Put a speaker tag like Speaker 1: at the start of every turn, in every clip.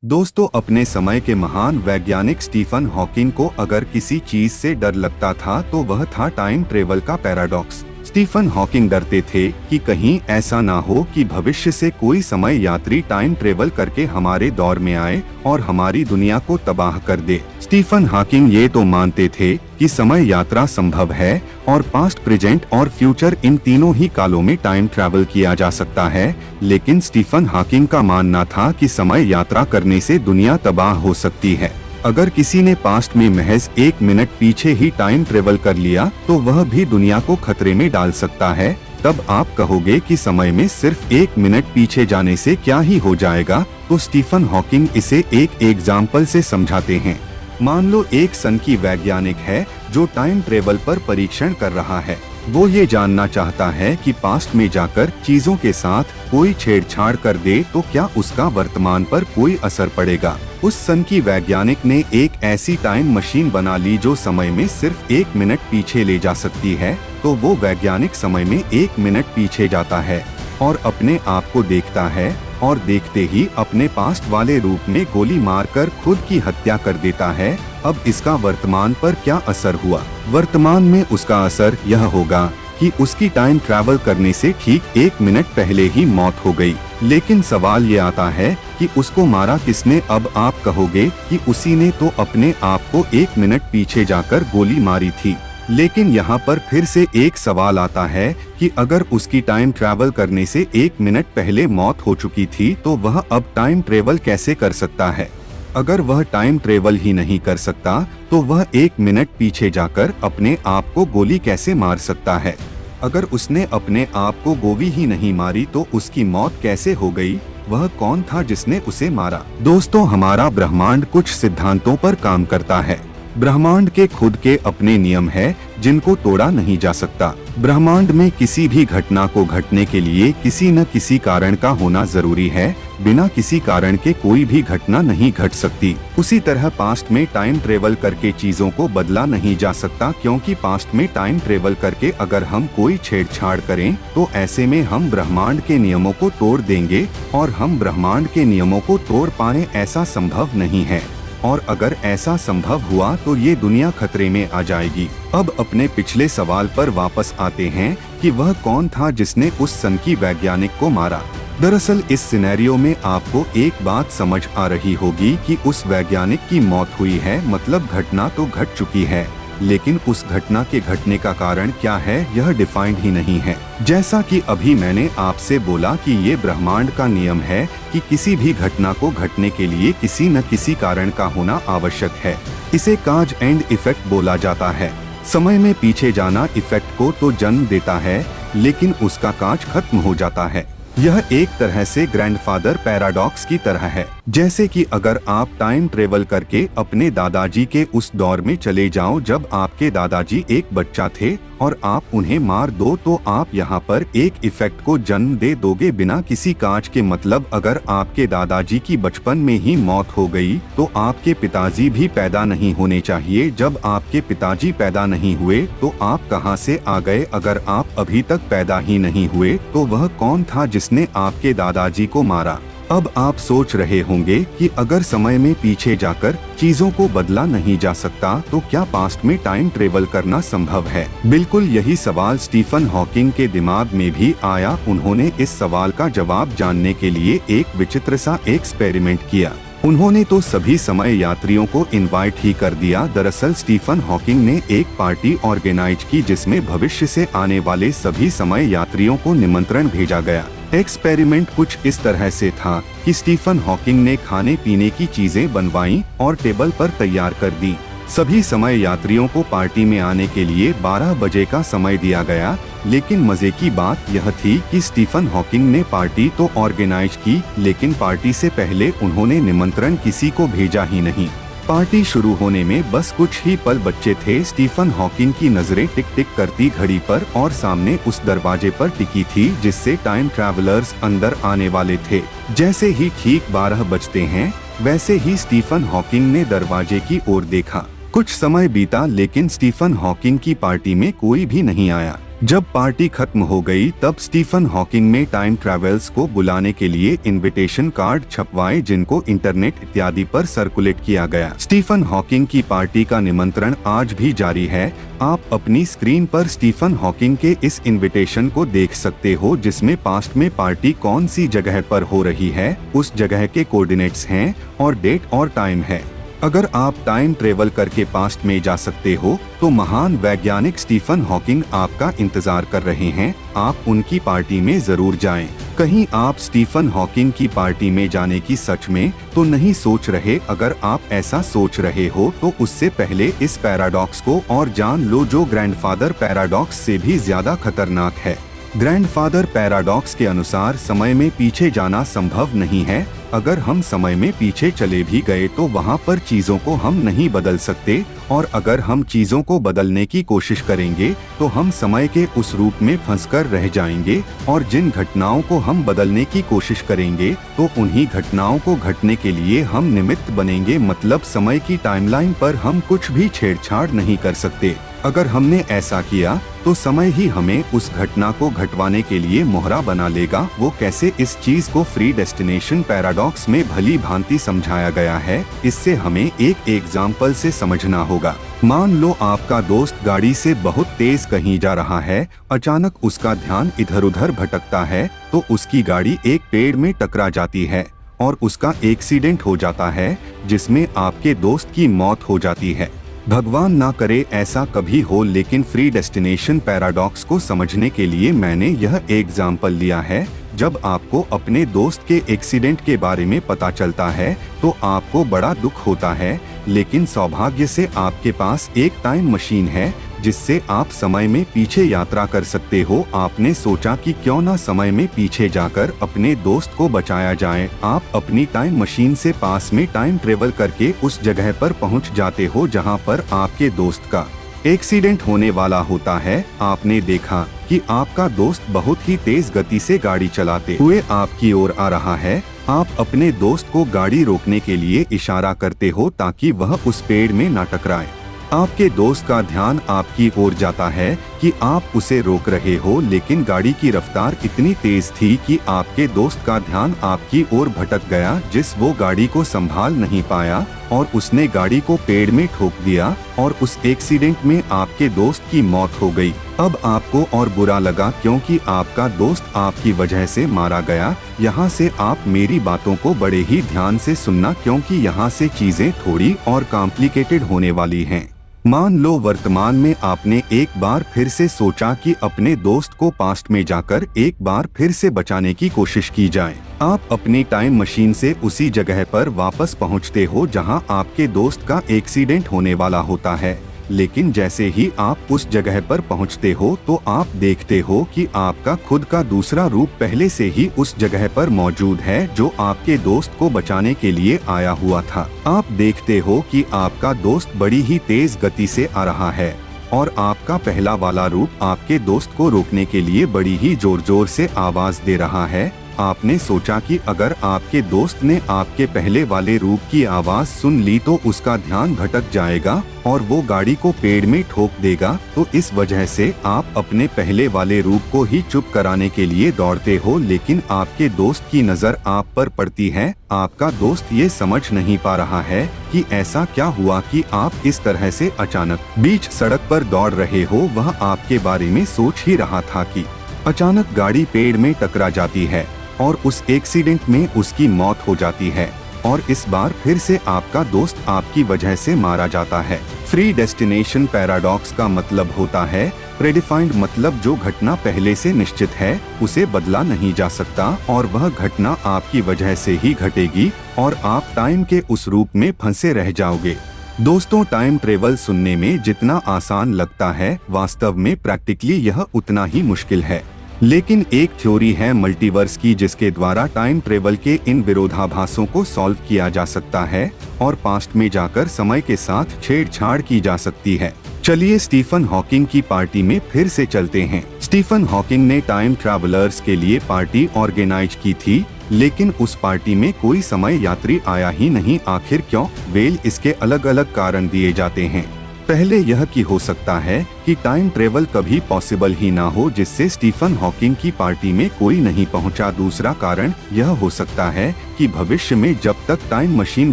Speaker 1: दोस्तों, अपने समय के महान वैज्ञानिक स्टीफन हॉकिंग को अगर किसी चीज से डर लगता था तो वह था टाइम ट्रेवल का पैराडॉक्स। स्टीफन हॉकिंग डरते थे कि कहीं ऐसा ना हो कि भविष्य से कोई समय यात्री टाइम ट्रेवल करके हमारे दौर में आए और हमारी दुनिया को तबाह कर दे। स्टीफन हॉकिंग ये तो मानते थे कि समय यात्रा संभव है और पास्ट, प्रेजेंट और फ्यूचर इन तीनों ही कालों में टाइम ट्रैवल किया जा सकता है, लेकिन स्टीफन हॉकिंग का मानना था कि समय यात्रा करने से दुनिया तबाह हो सकती है। अगर किसी ने पास्ट में महज 1 मिनट पीछे ही टाइम ट्रेवल कर लिया तो वह भी दुनिया को खतरे में डाल सकता है। तब आप कहोगे कि समय में सिर्फ 1 मिनट पीछे जाने से क्या ही हो जाएगा, तो स्टीफन हॉकिंग इसे एक एग्जाम्पल से समझाते हैं। मान लो एक सन की वैज्ञानिक है जो टाइम ट्रेवल पर परीक्षण कर रहा है। वो ये जानना चाहता है कि पास्ट में जाकर चीजों के साथ कोई छेड़छाड़ कर दे तो क्या उसका वर्तमान पर कोई असर पड़ेगा। उस सन की वैज्ञानिक ने एक ऐसी टाइम मशीन बना ली जो समय में सिर्फ 1 मिनट पीछे ले जा सकती है। तो वो वैज्ञानिक समय में 1 मिनट पीछे जाता है और अपने आप को देखता है और देखते ही अपने पास्ट वाले रूप में गोली मारकर खुद की हत्या कर देता है। अब इसका वर्तमान पर क्या असर हुआ? वर्तमान में उसका असर यह होगा कि उसकी टाइम ट्रैवल करने से ठीक 1 मिनट पहले ही मौत हो गई। लेकिन सवाल ये आता है कि उसको मारा किसने? अब आप कहोगे कि उसी ने तो अपने आप को 1 मिनट पीछे जाकर गोली मारी थी। लेकिन यहाँ पर फिर से एक सवाल आता है कि अगर उसकी टाइम ट्रैवल करने से 1 मिनट पहले मौत हो चुकी थी तो वह अब टाइम ट्रैवल कैसे कर सकता है? अगर वह टाइम ट्रैवल ही नहीं कर सकता तो वह 1 मिनट पीछे जाकर अपने आप को गोली कैसे मार सकता है? अगर उसने अपने आप को गोली ही नहीं मारी तो उसकी मौत कैसे हो गई? वह कौन था जिसने उसे मारा? दोस्तों, हमारा ब्रह्मांड कुछ सिद्धांतों पर काम करता है। ब्रह्मांड के खुद के अपने नियम है जिनको तोड़ा नहीं जा सकता। ब्रह्मांड में किसी भी घटना को घटने के लिए किसी न किसी कारण का होना जरूरी है। बिना किसी कारण के कोई भी घटना नहीं घट सकती। उसी तरह पास्ट में टाइम ट्रेवल करके चीजों को बदला नहीं जा सकता, क्योंकि पास्ट में टाइम ट्रेवल करके अगर हम कोई छेड़छाड़ करें तो ऐसे में हम ब्रह्मांड के नियमों को तोड़ देंगे और हम ब्रह्मांड के नियमों को तोड़ पाए ऐसा संभव नहीं है। और अगर ऐसा संभव हुआ तो ये दुनिया खतरे में आ जाएगी। अब अपने पिछले सवाल पर वापस आते हैं कि वह कौन था जिसने उस सन की वैज्ञानिक को मारा। दरअसल इस सिनेरियो में आपको एक बात समझ आ रही होगी कि उस वैज्ञानिक की मौत हुई है, मतलब घटना तो घट चुकी है, लेकिन उस घटना के घटने का कारण क्या है यह डिफाइंड ही नहीं है। जैसा कि अभी मैंने आपसे बोला कि ये ब्रह्मांड का नियम है कि किसी भी घटना को घटने के लिए किसी न किसी कारण का होना आवश्यक है। इसे काज एंड इफेक्ट बोला जाता है। समय में पीछे जाना इफेक्ट को तो जन्म देता है, लेकिन उसका काज खत्म हो जाता है। यह एक तरह से ग्रैंडफादर पैराडॉक्स की तरह है। जैसे कि अगर आप टाइम ट्रेवल करके अपने दादाजी के उस दौर में चले जाओ जब आपके दादाजी एक बच्चा थे और आप उन्हें मार दो तो आप यहाँ पर एक इफेक्ट को जन्म दे दोगे बिना किसी काज के। मतलब अगर आपके दादाजी की बचपन में ही मौत हो गई तो आपके पिताजी भी पैदा नहीं होने चाहिए। जब आपके पिताजी पैदा नहीं हुए तो आप कहाँ से आ गए? अगर आप अभी तक पैदा ही नहीं हुए तो वह कौन था जिसने आपके दादाजी को मारा? अब आप सोच रहे होंगे कि अगर समय में पीछे जाकर चीजों को बदला नहीं जा सकता तो क्या पास्ट में टाइम ट्रेवल करना संभव है? बिल्कुल यही सवाल स्टीफन हॉकिंग के दिमाग में भी आया। उन्होंने इस सवाल का जवाब जानने के लिए एक विचित्र सा एक्सपेरिमेंट किया। उन्होंने तो सभी समय यात्रियों को इनवाइट ही कर दिया। दरअसल स्टीफन हॉकिंग ने एक पार्टी ऑर्गेनाइज की जिसमें भविष्य से आने वाले सभी समय यात्रियों को निमंत्रण भेजा गया। एक्सपेरिमेंट कुछ इस तरह से था कि स्टीफन हॉकिंग ने खाने पीने की चीजें बनवाई और टेबल पर तैयार कर दी। सभी समय यात्रियों को पार्टी में आने के लिए 12 बजे का समय दिया गया। लेकिन मजे की बात यह थी कि स्टीफन हॉकिंग ने पार्टी तो ऑर्गेनाइज की, लेकिन पार्टी से पहले उन्होंने निमंत्रण किसी को भेजा ही नहीं। पार्टी शुरू होने में बस कुछ ही पल बच्चे थे। स्टीफन हॉकिंग की नजरें टिक टिक करती घड़ी पर और सामने उस दरवाजे पर टिकी थी जिससे टाइम ट्रैवलर्स अंदर आने वाले थे। जैसे ही ठीक 12 बजते हैं वैसे ही स्टीफन हॉकिंग ने दरवाजे की ओर देखा। कुछ समय बीता लेकिन स्टीफन हॉकिंग की पार्टी में कोई भी नहीं आया। जब पार्टी खत्म हो गई तब स्टीफन हॉकिंग ने टाइम ट्रैवल्स को बुलाने के लिए इनविटेशन कार्ड छपवाए जिनको इंटरनेट इत्यादि पर सर्कुलेट किया गया। स्टीफन हॉकिंग की पार्टी का निमंत्रण आज भी जारी है। आप अपनी स्क्रीन पर स्टीफन हॉकिंग के इस इनविटेशन को देख सकते हो जिसमें पास्ट में पार्टी कौन सी जगह पर हो रही है, उस जगह के कोऑर्डिनेट्स हैं और डेट और टाइम है। अगर आप टाइम ट्रेवल करके पास्ट में जा सकते हो तो महान वैज्ञानिक स्टीफन हॉकिंग आपका इंतजार कर रहे हैं। आप उनकी पार्टी में जरूर जाएं। कहीं आप स्टीफन हॉकिंग की पार्टी में जाने की सच में तो नहीं सोच रहे? अगर आप ऐसा सोच रहे हो तो उससे पहले इस पैराडॉक्स को और जान लो जो ग्रैंडफादर पैराडॉक्स से भी ज्यादा खतरनाक है। ग्रैंडफादर पैराडॉक्स के अनुसार समय में पीछे जाना संभव नहीं है। अगर हम समय में पीछे चले भी गए तो वहाँ पर चीजों को हम नहीं बदल सकते, और अगर हम चीजों को बदलने की कोशिश करेंगे तो हम समय के उस रूप में फंसकर रह जाएंगे, और जिन घटनाओं को हम बदलने की कोशिश करेंगे तो उन्हीं घटनाओं को घटने के लिए हम निमित्त बनेंगे। मतलब समय की टाइमलाइन पर हम कुछ भी छेड़छाड़ नहीं कर सकते। अगर हमने ऐसा किया तो समय ही हमें उस घटना को घटवाने के लिए मोहरा बना लेगा। वो कैसे, इस चीज को फ्री डेस्टिनेशन पैराडॉक्स में भली भांति समझाया गया है। इससे हमें एक एग्जाम्पल से समझना होगा। मान लो आपका दोस्त गाड़ी से बहुत तेज कहीं जा रहा है, अचानक उसका ध्यान इधर उधर भटकता है तो उसकी गाड़ी एक पेड़ में टकरा जाती है और उसका एक्सीडेंट हो जाता है जिसमें आपके दोस्त की मौत हो जाती है। भगवान ना करे ऐसा कभी हो, लेकिन फ्री डेस्टिनेशन पैराडॉक्स को समझने के लिए मैंने यह एग्जाम्पल लिया है। जब आपको अपने दोस्त के एक्सीडेंट के बारे में पता चलता है तो आपको बड़ा दुख होता है, लेकिन सौभाग्य से आपके पास एक टाइम मशीन है जिससे आप समय में पीछे यात्रा कर सकते हो। आपने सोचा कि क्यों ना समय में पीछे जाकर अपने दोस्त को बचाया जाए। आप अपनी टाइम मशीन से पास में टाइम ट्रेवल करके उस जगह पर पहुंच जाते हो जहां पर आपके दोस्त का एक्सीडेंट होने वाला होता है। आपने देखा कि आपका दोस्त बहुत ही तेज गति से गाड़ी चलाते हुए आपकी ओर आ रहा है। आप अपने दोस्त को गाड़ी रोकने के लिए इशारा करते हो ताकि वह उस पेड़ में न टकराए। आपके दोस्त का ध्यान आपकी ओर जाता है कि आप उसे रोक रहे हो, लेकिन गाड़ी की रफ्तार इतनी तेज थी कि आपके दोस्त का ध्यान आपकी ओर भटक गया, जिस वो गाड़ी को संभाल नहीं पाया और उसने गाड़ी को पेड़ में ठोक दिया और उस एक्सीडेंट में आपके दोस्त की मौत हो गई। अब आपको और बुरा लगा क्योंकि आपका दोस्त आपकी वजह से मारा गया। यहाँ से आप मेरी बातों को बड़े ही ध्यान से सुनना क्योंकि यहाँ से चीजें थोड़ी और कॉम्प्लिकेटेड होने वाली हैं। मान लो वर्तमान में आपने एक बार फिर से सोचा कि अपने दोस्त को पास्ट में जाकर एक बार फिर से बचाने की कोशिश की जाए। आप अपनी टाइम मशीन से उसी जगह पर वापस पहुंचते हो जहां आपके दोस्त का एक्सीडेंट होने वाला होता है, लेकिन जैसे ही आप उस जगह पर पहुंचते हो तो आप देखते हो कि आपका खुद का दूसरा रूप पहले से ही उस जगह पर मौजूद है जो आपके दोस्त को बचाने के लिए आया हुआ था। आप देखते हो कि आपका दोस्त बड़ी ही तेज गति से आ रहा है और आपका पहला वाला रूप आपके दोस्त को रोकने के लिए बड़ी ही जोर जोर से आवाज दे रहा है। आपने सोचा कि अगर आपके दोस्त ने आपके पहले वाले रूप की आवाज सुन ली तो उसका ध्यान भटक जाएगा और वो गाड़ी को पेड़ में ठोक देगा, तो इस वजह से आप अपने पहले वाले रूप को ही चुप कराने के लिए दौड़ते हो, लेकिन आपके दोस्त की नजर आप पर पड़ती है। आपका दोस्त ये समझ नहीं पा रहा है कि ऐसा क्या हुआ कि आप इस तरह से अचानक बीच सड़क पर दौड़ रहे हो। वह आपके बारे में सोच ही रहा था कि अचानक गाड़ी पेड़ में टकरा जाती है और उस एक्सीडेंट में उसकी मौत हो जाती है और इस बार फिर से आपका दोस्त आपकी वजह से मारा जाता है। फ्री डेस्टिनेशन पैराडॉक्स का मतलब होता है प्रेडिफाइंड, मतलब जो घटना पहले से निश्चित है उसे बदला नहीं जा सकता और वह घटना आपकी वजह से ही घटेगी और आप टाइम के उस रूप में फंसे रह जाओगे। दोस्तों, टाइम ट्रेवल सुनने में जितना आसान लगता है वास्तव में प्रैक्टिकली यह उतना ही मुश्किल है। लेकिन एक थ्योरी है मल्टीवर्स की जिसके द्वारा टाइम ट्रेवल के इन विरोधाभासों को सॉल्व किया जा सकता है और पास्ट में जाकर समय के साथ छेड़छाड़ की जा सकती है। चलिए स्टीफन हॉकिंग की पार्टी में फिर से चलते हैं। स्टीफन हॉकिंग ने टाइम ट्रैवलर्स के लिए पार्टी ऑर्गेनाइज की थी, लेकिन उस पार्टी में कोई समय यात्री आया ही नहीं। आखिर क्यों? वेल, इसके अलग अलग कारण दिए जाते हैं। पहले यह कि हो सकता है कि टाइम ट्रेवल कभी पॉसिबल ही ना हो, जिससे स्टीफन हॉकिंग की पार्टी में कोई नहीं पहुंचा। दूसरा कारण यह हो सकता है कि भविष्य में जब तक टाइम मशीन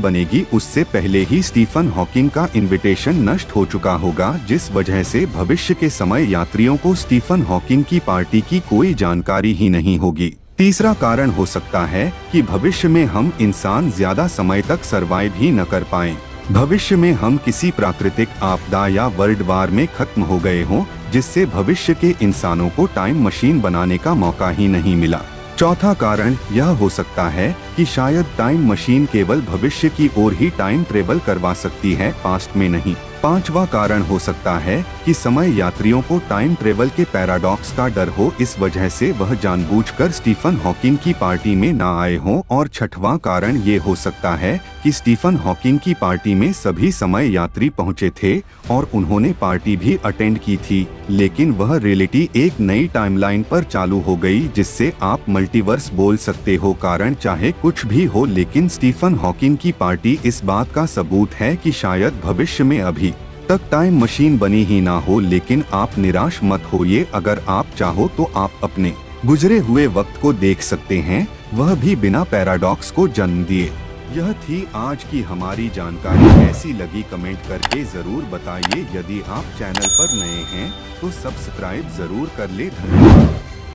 Speaker 1: बनेगी उससे पहले ही स्टीफन हॉकिंग का इनविटेशन नष्ट हो चुका होगा, जिस वजह से भविष्य के समय यात्रियों को स्टीफन हॉकिंग की पार्टी की कोई जानकारी ही नहीं होगी। तीसरा कारण हो सकता है कि भविष्य में हम इंसान ज्यादा समय तक सरवाइव ही न कर पाएं। भविष्य में हम किसी प्राकृतिक आपदा या वर्ल्ड वार में खत्म हो गए हों, जिससे भविष्य के इंसानों को टाइम मशीन बनाने का मौका ही नहीं मिला। चौथा कारण यह हो सकता है कि शायद टाइम मशीन केवल भविष्य की ओर ही टाइम ट्रेवल करवा सकती है, पास्ट में नहीं। पांचवा कारण हो सकता है कि समय यात्रियों को टाइम ट्रेवल के पैराडॉक्स का डर हो, इस वजह से वह जानबूझकर स्टीफन हॉकिंग की पार्टी में ना आए हों। और छठवां कारण ये हो सकता है कि स्टीफन हॉकिंग की पार्टी में सभी समय यात्री पहुंचे थे और उन्होंने पार्टी भी अटेंड की थी, लेकिन वह रियलिटी एक नई टाइमलाइन पर चालू हो गई, जिससे आप मल्टीवर्स बोल सकते हो। कारण चाहे कुछ भी हो, लेकिन स्टीफन हॉकिंग की पार्टी इस बात का सबूत है कि शायद भविष्य में अभी तक टाइम मशीन बनी ही ना हो। लेकिन आप निराश मत होइए, अगर आप चाहो तो आप अपने गुजरे हुए वक्त को देख सकते हैं, वह भी बिना पैराडॉक्स को जन्म दिए। यह थी आज की हमारी जानकारी। कैसी लगी कमेंट करके जरूर बताइए। यदि आप चैनल पर नए हैं तो सब्सक्राइब जरूर कर ले। धन्यवाद।